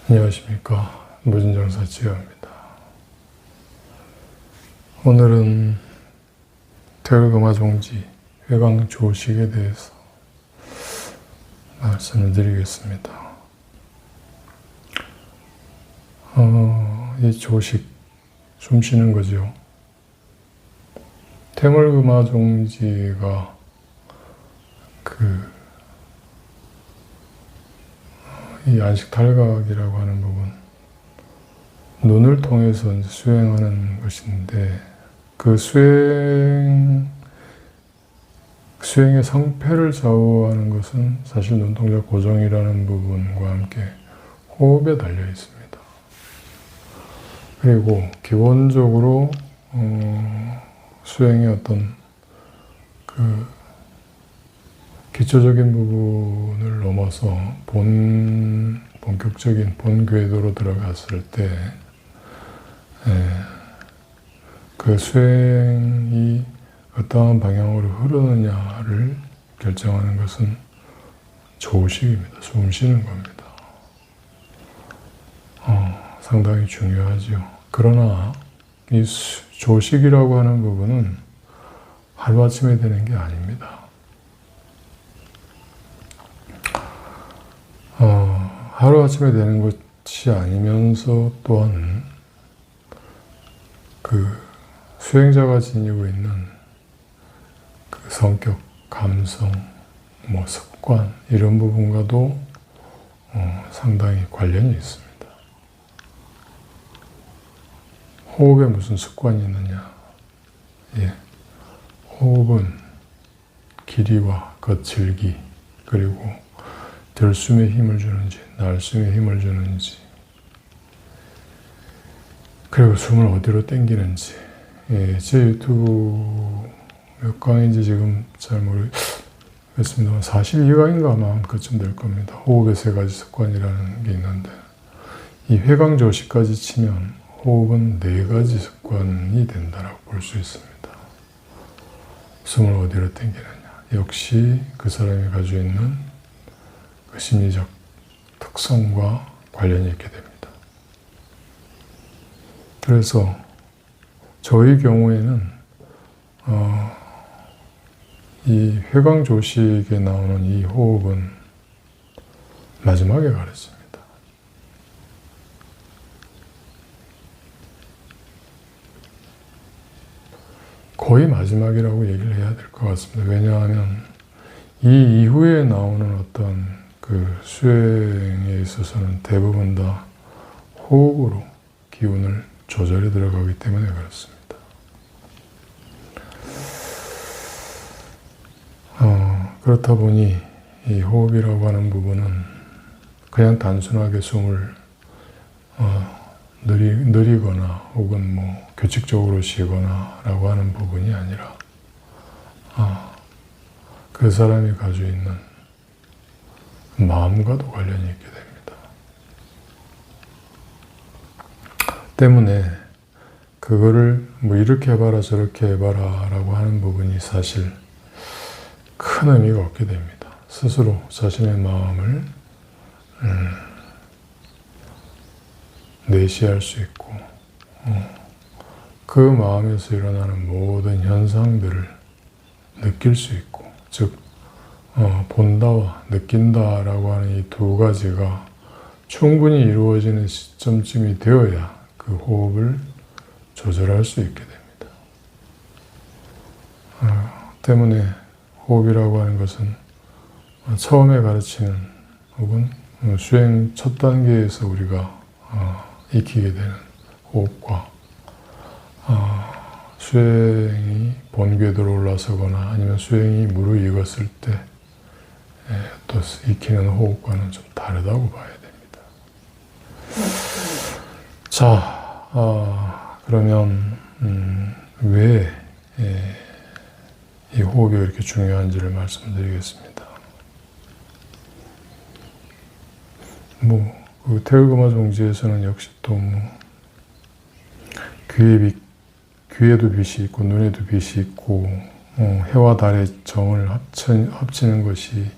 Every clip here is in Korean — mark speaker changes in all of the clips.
Speaker 1: 안녕하십니까. 무진정사 지혜입니다. 오늘은 태을금화종지 회광조식에 대해서 말씀을 드리겠습니다. 이 조식, 숨 쉬는 거죠. 태물금화종지가 이 안식탈각이라고 하는 부분, 눈을 통해서 이제 수행하는 것인데, 그 수행의 성패를 좌우하는 것은 사실 눈동자 고정이라는 부분과 함께 호흡에 달려 있습니다. 그리고 기본적으로 수행의 어떤 기초적인 부분을 넘어서 본격적인 본궤도로 들어갔을 때, 그 수행이 어떠한 방향으로 흐르느냐를 결정하는 것은 조식입니다. 숨 쉬는 겁니다. 상당히 중요하죠. 그러나 이 조식이라고 하는 부분은 하루아침에 되는 게 아닙니다. 하루아침에 되는 것이 아니면서 또한 수행자가 지니고 있는 성격, 감성, 습관 이런 부분과도 상당히 관련이 있습니다. 호흡에 무슨 습관이 있느냐? 호흡은 길이와 거칠기, 그리고 들숨에 힘을 주는지 날숨에 힘을 주는지, 그리고 숨을 어디로 당기는지. 제 유튜브 몇 강인지 지금 잘 모르겠습니다만 42강인가 아마 그쯤 될 겁니다. 호흡의 3가지 습관이라는 게 있는데, 이 회광조식까지 치면 호흡은 4가지 습관이 된다라고 볼 수 있습니다. 숨을 어디로 당기느냐, 역시 그 사람이 가지고 있는 그 심리적 특성과 관련이 있게 됩니다. 그래서 저희 경우에는 이 회광조식에 나오는 이 호흡은 마지막에 가르칩니다. 거의 마지막이라고 얘기를 해야 될 것 같습니다. 왜냐하면 이 이후에 나오는 어떤 수행에 있어서는 대부분 다 호흡으로 기운을 조절해 들어가기 때문에 그렇습니다. 그렇다 보니 이 호흡이라고 하는 부분은 그냥 단순하게 숨을 느리거나 혹은 규칙적으로 쉬거나 라고 하는 부분이 아니라 그 사람이 가지고 있는 마음과도 관련이 있게 됩니다. 때문에 그거를 이렇게 해봐라 저렇게 해봐라 라고 하는 부분이 사실 큰 의미가 없게 됩니다. 스스로 자신의 마음을 내시할 수 있고, 그 마음에서 일어나는 모든 현상들을 느낄 수 있고, 즉 본다와 느낀다라고 하는 이 2가지가 충분히 이루어지는 시점쯤이 되어야 그 호흡을 조절할 수 있게 됩니다. 때문에 호흡이라고 하는 것은 처음에 가르치는 혹은 수행 첫 단계에서 우리가 익히게 되는 호흡과 수행이 본궤도로 올라서거나 아니면 수행이 무르익었을 때 또 익히는 호흡과는 좀 다르다고 봐야 됩니다. 자, 그러면 왜 이 호흡이 그렇게 중요한지를 말씀드리겠습니다. 그 태극음화종지에서는 역시 또 뭐 귀에도 빛이 있고 눈에도 빛이 있고 해와 달의 정을 합치는 것이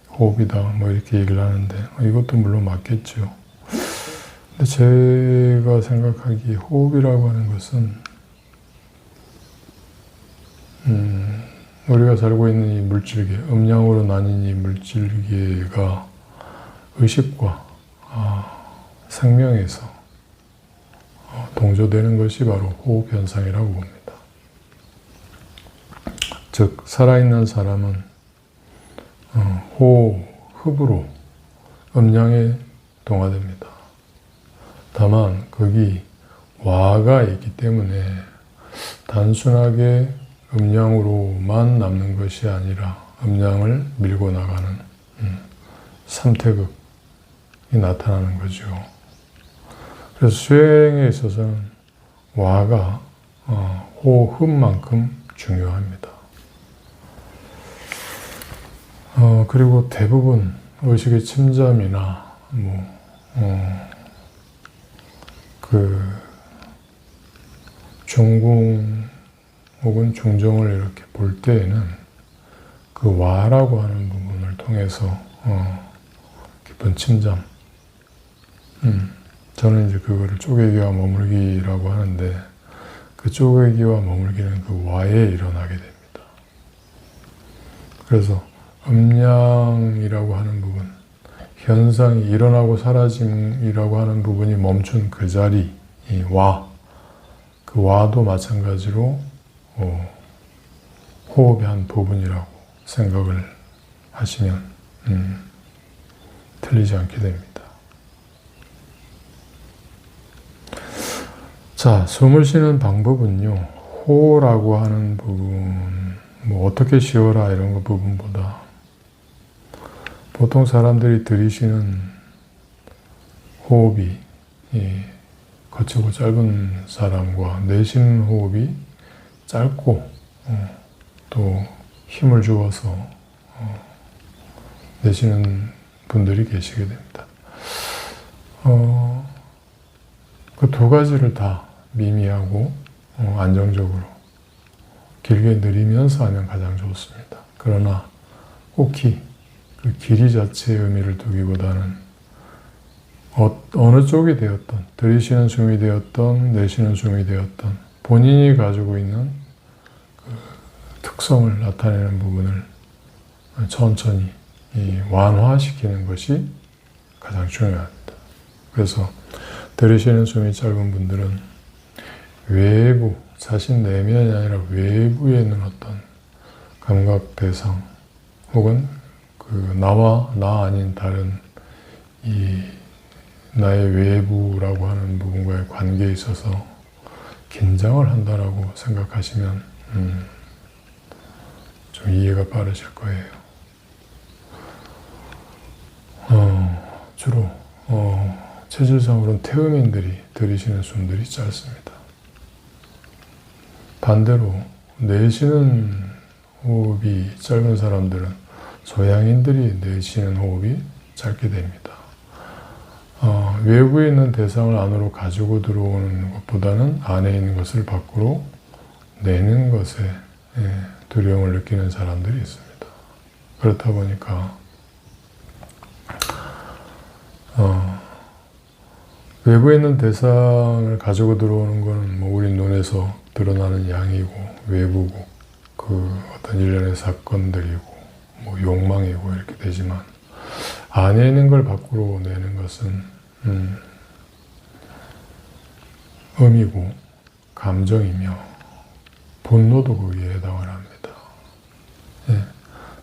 Speaker 1: 호흡이다 뭐 이렇게 얘기를 하는데 이것도 물론 맞겠죠. 근데 제가 생각하기에 호흡이라고 하는 것은 우리가 살고 있는 이 물질계, 음양으로 나뉜 이 물질계가 의식과 생명에서 동조되는 것이 바로 호흡 현상이라고 봅니다. 즉 살아있는 사람은 호흡으로 음양에 동화됩니다. 다만 거기 와가 있기 때문에 단순하게 음양으로만 남는 것이 아니라 음양을 밀고 나가는 삼태극이 나타나는 거죠. 그래서 수행에 있어서는 와가 호흡만큼 중요합니다. 그리고 대부분 의식의 침잠이나 중궁 혹은 중정을 이렇게 볼 때에는 그 와라고 하는 부분을 통해서 깊은 침잠, 저는 이제 그거를 쪼개기와 머물기라고 하는데 그 쪼개기와 머물기는 그 와에 일어나게 됩니다. 그래서 음양이라고 하는 부분, 현상이 일어나고 사라짐이라고 하는 부분이 멈춘 그 자리, 이 와, 그 와도 마찬가지로 호흡의 한 부분이라고 생각을 하시면 틀리지 않게 됩니다. 자, 숨을 쉬는 방법은요, 호라고 하는 부분, 뭐 어떻게 쉬어라 이런 거 부분보다 보통 사람들이 들이쉬는 호흡이 거치고 짧은 사람과 내쉬는 호흡이 짧고 또 힘을 주어서 내쉬는 분들이 계시게 됩니다. 그 두 가지를 다 미미하고 안정적으로 길게 느리면서 하면 가장 좋습니다. 그러나 꼭히 그 길이 자체의 의미를 두기보다는 어느 쪽이 되었던, 들이쉬는 숨이 되었던, 내쉬는 숨이 되었던 본인이 가지고 있는 그 특성을 나타내는 부분을 천천히 완화시키는 것이 가장 중요합니다. 그래서 들이쉬는 숨이 짧은 분들은 외부, 자신 내면이 아니라 외부에 있는 어떤 감각 대상 혹은 그 나 아닌 다른 이 나의 외부라고 하는 부분과의 관계에 있어서 긴장을 한다라고 생각하시면 좀 이해가 빠르실 거예요. 주로 체질상으로는 태음인들이 들이쉬는 숨들이 짧습니다. 반대로 내쉬는 호흡이 짧은 사람들은 소양인들이 내쉬는 호흡이 짧게 됩니다. 외부에 있는 대상을 안으로 가지고 들어오는 것보다는 안에 있는 것을 밖으로 내는 것에 두려움을 느끼는 사람들이 있습니다. 그렇다 보니까 외부에 있는 대상을 가지고 들어오는 것은 뭐 우리 눈에서 드러나는 양이고 외부고 그 어떤 일련의 사건들이고 뭐 욕망이고 이렇게 되지만 안에 있는 걸 밖으로 내는 것은 음이고 감정이며 분노도 거기에 해당을 합니다.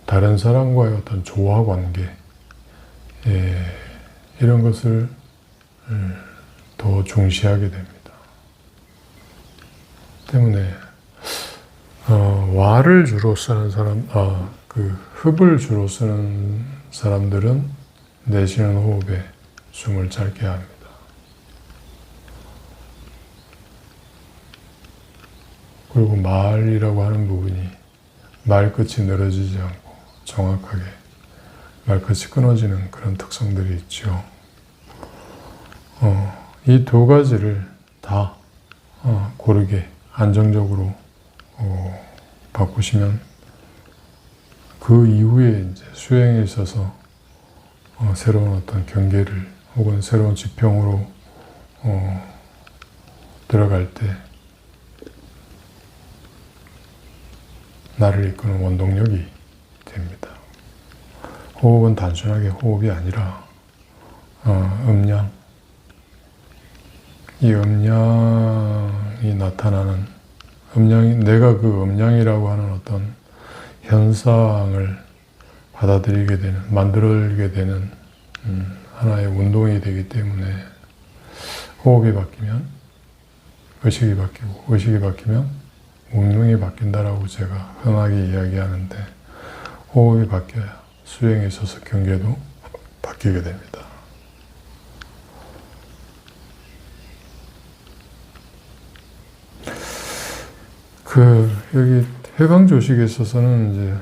Speaker 1: 다른 사람과의 어떤 조화 관계 이런 것을 더 중시하게 됩니다. 때문에 와를 주로 쓰는 사람, 그 흡을 주로 쓰는 사람들은 내쉬는 호흡에 숨을 짧게 합니다. 그리고 말이라고 하는 부분이 말끝이 늘어지지 않고 정확하게 말끝이 끊어지는 그런 특성들이 있죠. 이 두 가지를 다 고르게 안정적으로 바꾸시면 그 이후에 이제 수행에 있어서 새로운 어떤 경계를 혹은 새로운 지평으로 들어갈 때 나를 이끄는 원동력이 됩니다. 호흡은 단순하게 호흡이 아니라 음량, 이 음량이 나타나는 내가 그 음량이라고 하는 어떤 현상을 받아들이게 되는, 만들게 되는 하나의 운동이 되기 때문에 호흡이 바뀌면 의식이 바뀌고 의식이 바뀌면 운명이 바뀐다라고 제가 흔하게 이야기하는데 호흡이 바뀌어야 수행에 있어서 경계도 바뀌게 됩니다. 여기 해강조식에 있어서는 이제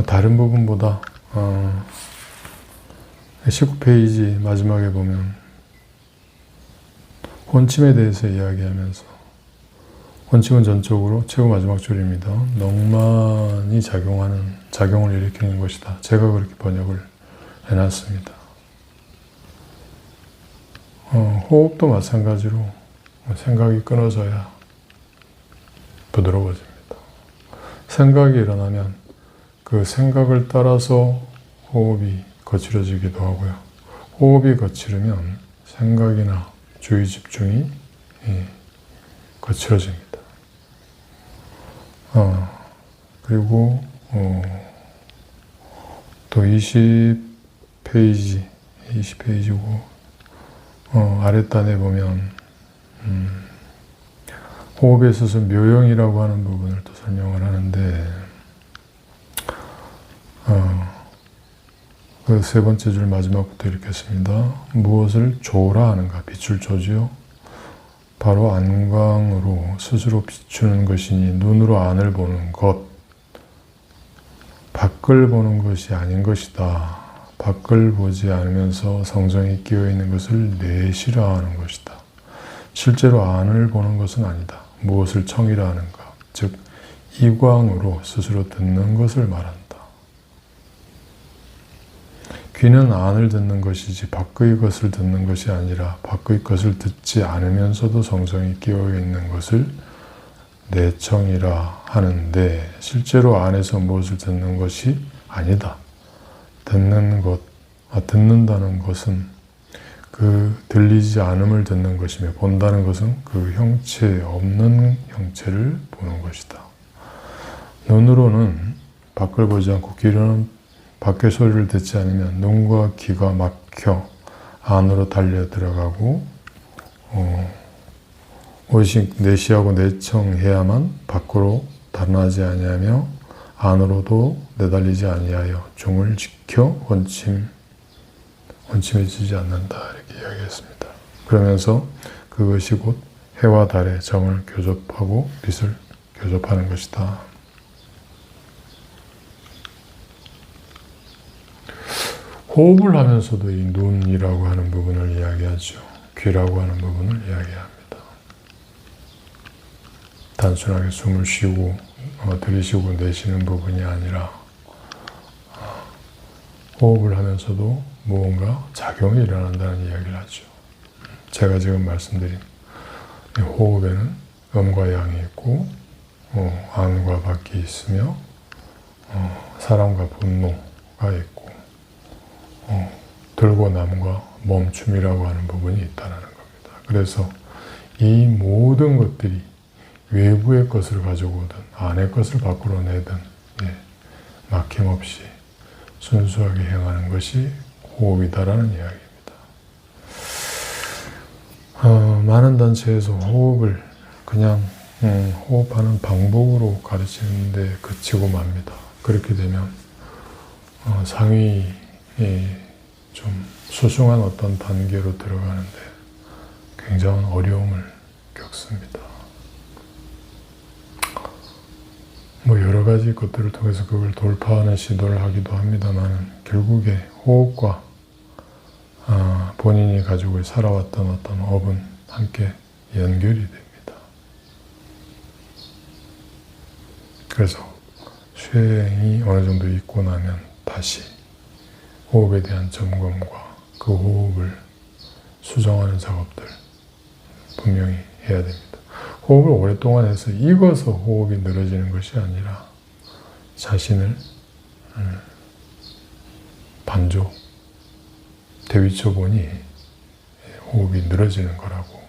Speaker 1: 다른 부분보다 19페이지 마지막에 보면 혼침에 대해서 이야기하면서, 혼침은 전적으로 최고 마지막 줄입니다. 넉만이 작용을 일으키는 것이다. 제가 그렇게 번역을 해놨습니다. 호흡도 마찬가지로 생각이 끊어져야 부드러워집니다. 생각이 일어나면 그 생각을 따라서 호흡이 거칠어지기도 하고요. 호흡이 거칠으면 생각이나 주의 집중이 거칠어집니다. 그리고 또 20페이지고 아랫단에 보면 호흡에 있어서 묘영이라고 하는 부분을 또 설명을 하는데 그 세 번째 줄 마지막부터 읽겠습니다. 무엇을 조라 하는가? 빛을 조지요. 바로 안광으로 스스로 비추는 것이니 눈으로 안을 보는 것, 밖을 보는 것이 아닌 것이다. 밖을 보지 않으면서 성정이 끼어있는 것을 내시라 하는 것이다. 실제로 안을 보는 것은 아니다. 무엇을 청이라 하는가? 즉 이광으로 스스로 듣는 것을 말한다. 귀는 안을 듣는 것이지 밖의 것을 듣는 것이 아니라 밖의 것을 듣지 않으면서도 성정이 끼어있는 것을 내청이라 하는데 실제로 안에서 무엇을 듣는 것이 아니다. 듣는다는 것은 그 들리지 않음을 듣는 것이며 본다는 것은 그 형체 없는 형체를 보는 것이다. 눈으로는 밖을 보지 않고 귀로는 밖의 소리를 듣지 않으면 눈과 귀가 막혀 안으로 달려 들어가고 오직 내시하고 내청해야만 밖으로 달아나지 아니하며 안으로도 내달리지 아니하여 중을 지켜 원침해지지 않는다 이렇게 이야기했습니다. 그러면서 그것이 곧 해와 달의 정을 교접하고 빛을 교접하는 것이다. 호흡을 하면서도 이 눈이라고 하는 부분을 이야기하죠. 귀라고 하는 부분을 이야기합니다. 단순하게 숨을 쉬고 들이쉬고 내쉬는 부분이 아니라 호흡을 하면서도 무언가 작용이 일어난다는 이야기를 하죠. 제가 지금 말씀드린 이 호흡에는 음과 양이 있고 안과 밖이 있으며 사랑과 분노가 있고 들고 남과 멈춤이라고 하는 부분이 있다는 겁니다. 그래서 이 모든 것들이 외부의 것을 가져오든 안의 것을 밖으로 내든 막힘없이 순수하게 행하는 것이 호흡이다라는 이야기입니다. 많은 단체에서 호흡을 그냥 호흡하는 방법으로 가르치는데 그치고 맙니다. 그렇게 되면 상위 좀 수승한 어떤 단계로 들어가는데 굉장한 어려움을 겪습니다. 뭐 여러 가지 것들을 통해서 그걸 돌파하는 시도를 하기도 합니다만 결국에 호흡과 본인이 가지고 살아왔던 어떤 업은 함께 연결이 됩니다. 그래서 수행이 어느 정도 있고 나면 다시 호흡에 대한 점검과 그 호흡을 수정하는 작업들 분명히 해야 됩니다. 호흡을 오랫동안 해서 익어서 호흡이 늘어지는 것이 아니라 자신을 반조, 대위쳐 보니 호흡이 늘어지는 거라고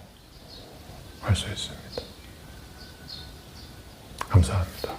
Speaker 1: 할 수 있습니다. 감사합니다.